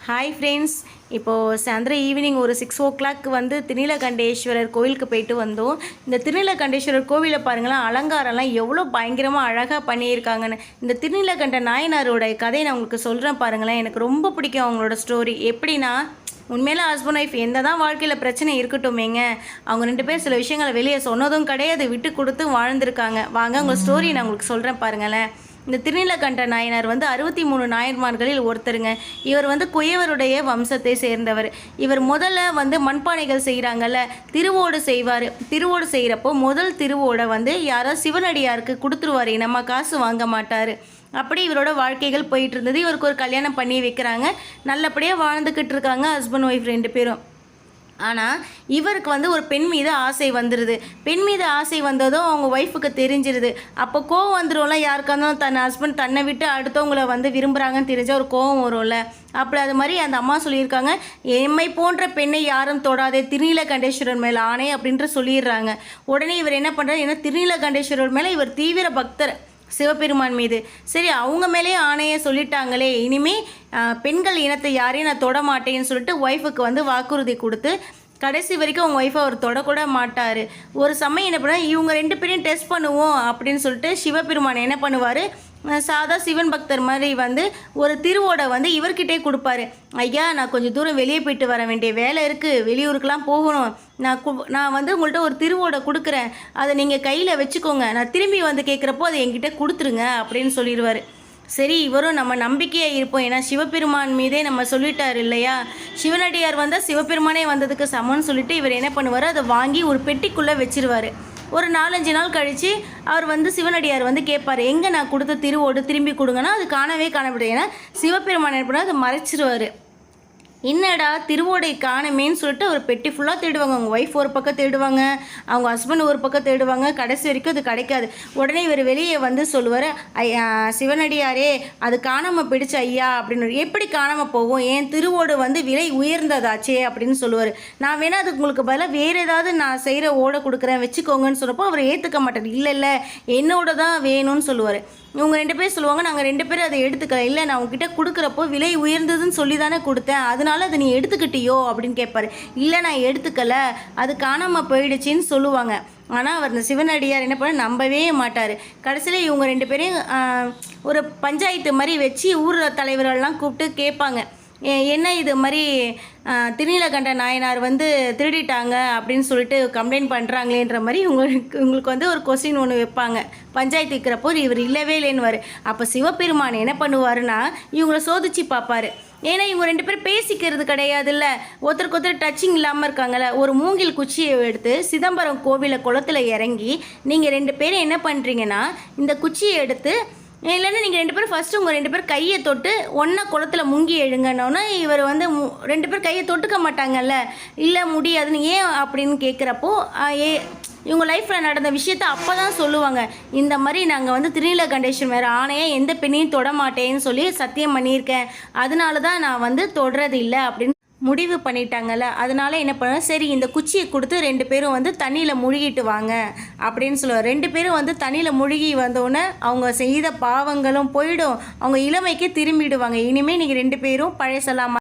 Hi friends, இப்போது சாயந்தரம் evening ஒரு 6 o'clock வந்து திருநீலகண்டேஸ்வரர் கோவிலுக்கு போயிட்டு வந்தோம். இந்த திருநீலகண்டேஸ்வரர் கோவிலை பாருங்களேன், அலங்காரம்லாம் எவ்வளோ பயங்கரமாக அழகாக பண்ணியிருக்காங்கன்னு. இந்த திருநீலகண்ட நாயனாரோட கதையை நான் உங்களுக்கு சொல்கிறேன் பாருங்களேன். எனக்கு ரொம்ப பிடிக்கும் அவங்களோட ஸ்டோரி. எப்படின்னா, உண்மையில ஹஸ்பண்ட் ஒய்ஃப் எந்த தான் வாழ்க்கையில் பிரச்சனை இருக்கட்டுமேங்க, அவங்க 2 பேர் சில விஷயங்களை வெளியே சொன்னதும் கிடையாது, விட்டு கொடுத்து வாழ்ந்திருக்காங்க. வாங்க உங்கள் ஸ்டோரி நான் உங்களுக்கு சொல்கிறேன் பாருங்களேன். இந்த திருநீலகண்ட நாயனார் வந்து 63 நாயன்மார்களில் ஒருத்தருங்க. இவர் வந்து குயவருடைய வம்சத்தை சேர்ந்தவர். இவர் முதல்ல வந்து மண்பானைகள் செய்கிறாங்கல்ல, திருவோடு செய்வார். திருவோடு செய்கிறப்போ முதல் திருவோடை வந்து யாரோ சிவனடியாருக்கு கொடுத்துருவார், நம்ம காசு வாங்க மாட்டார். அப்படி இவரோட வாழ்க்கைகள் போயிட்டு இருந்தது. இவருக்கு ஒரு கல்யாணம் பண்ணி வைக்கிறாங்க. நல்லபடியாக வாழ்ந்துக்கிட்டு இருக்காங்க ஹஸ்பண்ட் ஒய்ஃப் 2 பேரும். ஆனால் இவருக்கு வந்து ஒரு பெண் மீது ஆசை வந்துடுது. பெண் மீது ஆசை வந்ததும் அவங்க ஒய்ஃபுக்கு தெரிஞ்சிருது. அப்போ கோவம் வந்துடும்ல, யாருக்காக இருந்தாலும் தன் ஹஸ்பண்ட் தன்னை விட்டு அடுத்தவங்கள வந்து விரும்புகிறாங்கன்னு தெரிஞ்சால் ஒரு கோவம் வரும்ல. அப்படி அது மாதிரி அந்த அம்மா சொல்லியிருக்காங்க, எம்மை போன்ற பெண்ணை யாரும் தொடாதே, திருநீலகண்டேஸ்வரர் மேலே ஆணை அப்படின்ற சொல்லிடுறாங்க. உடனே இவர் என்ன பண்ணுறாரு, ஏன்னா திருநீலகண்டேஸ்வரர் மேலே இவர் தீவிர பக்தர் சிவபெருமான் மீது. சரி, அவங்க மேலேயே ஆணையை சொல்லிட்டாங்களே, இனிமே பெண்கள் இனத்தை யாரையும் நான் தொட மாட்டேன்னு சொல்லிட்டு ஒய்ஃபுக்கு வந்து வாக்குறுதி கொடுத்து கடைசி வரைக்கும் அவங்க ஒய்ஃபை அவர் தொடக்கூட மாட்டார். ஒரு சமயம் என்ன பண்ணால், இவங்க 2 பேரையும் டெஸ்ட் பண்ணுவோம் அப்படின்னு சொல்லிட்டு சிவபெருமான் என்ன பண்ணுவார், சாதா சிவன் பக்தர் மாதிரி வந்து ஒரு திருவோடை வந்து இவர்கிட்டே கொடுப்பாரு. ஐயா, நான் கொஞ்சம் தூரம் வெளியே போயிட்டு வர வேண்டிய வேலை இருக்குது, வெளியூருக்கெலாம் போகணும், நான் வந்து உங்கள்கிட்ட ஒரு திருவோடை கொடுக்குறேன், அதை நீங்கள் கையில் வச்சுக்கோங்க, நான் திரும்பி வந்து கேட்குறப்போ அதை என்கிட்ட கொடுத்துருங்க அப்படின்னு சொல்லிடுவார். சரி, இவரும் நம்ம நம்பிக்கையாக இருப்போம், ஏன்னா சிவபெருமான் மீதே நம்ம சொல்லிட்டார் இல்லையா, சிவனடியார் வந்தால் சிவபெருமானே வந்ததுக்கு சமம்னு சொல்லிட்டு இவர் என்ன பண்ணுவார், அதை வாங்கி ஒரு பெட்டிக்குள்ளே வச்சிருவார். ஒரு 4-5 நாள் கழித்து அவர் வந்து சிவனடியார் வந்து கேட்பார், எங்கே நான் கொடுத்த திருவோடு திரும்பி கொடுங்கன்னா அது காணவே காணப்படும். ஏன்னா சிவபெருமான் என்ன பண்ணால் அதை மறைச்சிருவார். என்னடா திருவோடை காணுமேன்னு சொல்லிட்டு ஒரு பெட்டி ஃபுல்லாக தேடுவாங்க. அவங்க ஒய்ஃப் ஒரு பக்கம் தேடுவாங்க, அவங்க ஹஸ்பண்ட் ஒரு பக்கம் தேடுவாங்க. கடைசி வரைக்கும் அது கிடைக்காது. உடனே இவர் வெளியே வந்து சொல்லுவார், சிவனடியாரே அது காணாமல் போயிடுச்சு ஐயா அப்படின்னு. எப்படி காணாமல் போகும், என் திருவோடு வந்து விலை உயர்ந்ததாச்சே அப்படின்னு சொல்லுவார். நான் வேணால் அதுக்கு உங்களுக்கு பதிலாக வேறு ஏதாவது நான் செய்கிற ஓடை கொடுக்குறேன் வச்சுக்கோங்கன்னு சொன்னப்போ அவர் ஏற்றுக்க மாட்டார். இல்லை என்னோட தான் வேணும்னு சொல்லுவார். இவங்க 2 பேர் சொல்லுவாங்க, நாங்கள் 2 பேரும் அதை எடுத்துக்கல. இல்லை, நான் உங்ககிட்ட கொடுக்குறப்போ விலை உயர்ந்ததுன்னு சொல்லி தானே கொடுத்தேன், அதனால அதை நீ எடுத்துக்கிட்டியோ அப்படின்னு கேட்பாரு. இல்லை, நான் எடுத்துக்கலை, அது காணாமல் போயிடுச்சின்னு சொல்லுவாங்க. ஆனால் அவர் இந்த சிவனடியார் என்ன பண்ண நம்பவே மாட்டார். கடைசியில் இவங்க 2 பேரையும் ஒரு பஞ்சாயத்து மாதிரி வச்சு ஊர் தலைவர்கள்லாம் கூப்பிட்டு கேட்பாங்க, என்ன இது மாதிரி திருநீலகண்ட நாயனார் வந்து திருடிட்டாங்க அப்படின்னு சொல்லிட்டு கம்ப்ளைண்ட் பண்ணுறாங்களேன்ற மாதிரி உங்களுக்கு வந்து ஒரு கொஸ்டின் ஒன்று வைப்பாங்க. பஞ்சாயத்து வைக்கிறப்போ இவர் இல்லவே இல்லைன்னு. அப்போ சிவபெருமான் என்ன பண்ணுவாருன்னா இவங்கள சோதிச்சு பார்ப்பார். ஏன்னா இவங்க 2 பேரும் பேசிக்கிறது கிடையாதுல்ல, ஒருத்தருக்கு ஒருத்தர் டச்சிங் இல்லாமல் இருக்காங்கல்ல. ஒரு மூங்கில் குச்சியை எடுத்து சிதம்பரம் கோவிலை குளத்தில் இறங்கி நீங்கள் 2 பேரும் என்ன பண்ணுறீங்கன்னா, இந்த குச்சியை எடுத்து இல்லைன்னா நீங்கள் 2 பேரும் ஃபஸ்ட்டு உங்கள் 2 பேர் கையை தொட்டு ஒன்றா குளத்தில் முங்கி எழுங்கன்னொன்னா இவர் வந்து 2 பேர் கையை தொட்டுக்க மாட்டாங்கல்ல. இல்லை, முடியாதுன்னு. ஏன் அப்படின்னு கேட்குறப்போ இவங்க லைஃப்பில் நடந்த விஷயத்த அப்போ தான் சொல்லுவாங்க. இந்த மாதிரி நாங்கள் வந்து திருநீலகண்டேஸ்வரர் வேறு ஆணையாக எந்த பெண்ணையும் தொட மாட்டேன்னு சொல்லி சத்தியம் பண்ணியிருக்கேன், அதனால தான் நான் வந்து தொடுறது இல்லை அப்படின்னு முடிவு பண்ணிட்டாங்கல்ல. அதனால என்ன பண்ண, சரி இந்த குச்சியை கொடுத்து 2 பேரும் வந்து தண்ணியில் முழுகிட்டு வாங்க அப்படின்னு சொல்லுவார். 2 பேரும் வந்து தண்ணியில் முழுகி வந்தோடனே அவங்க செய்த பாவங்களும் போயிடும், அவங்க இளமைக்கு திரும்பிடுவாங்க. இனிமேல் நீங்கள் 2 பேரும் பழைய சொல்லாமல்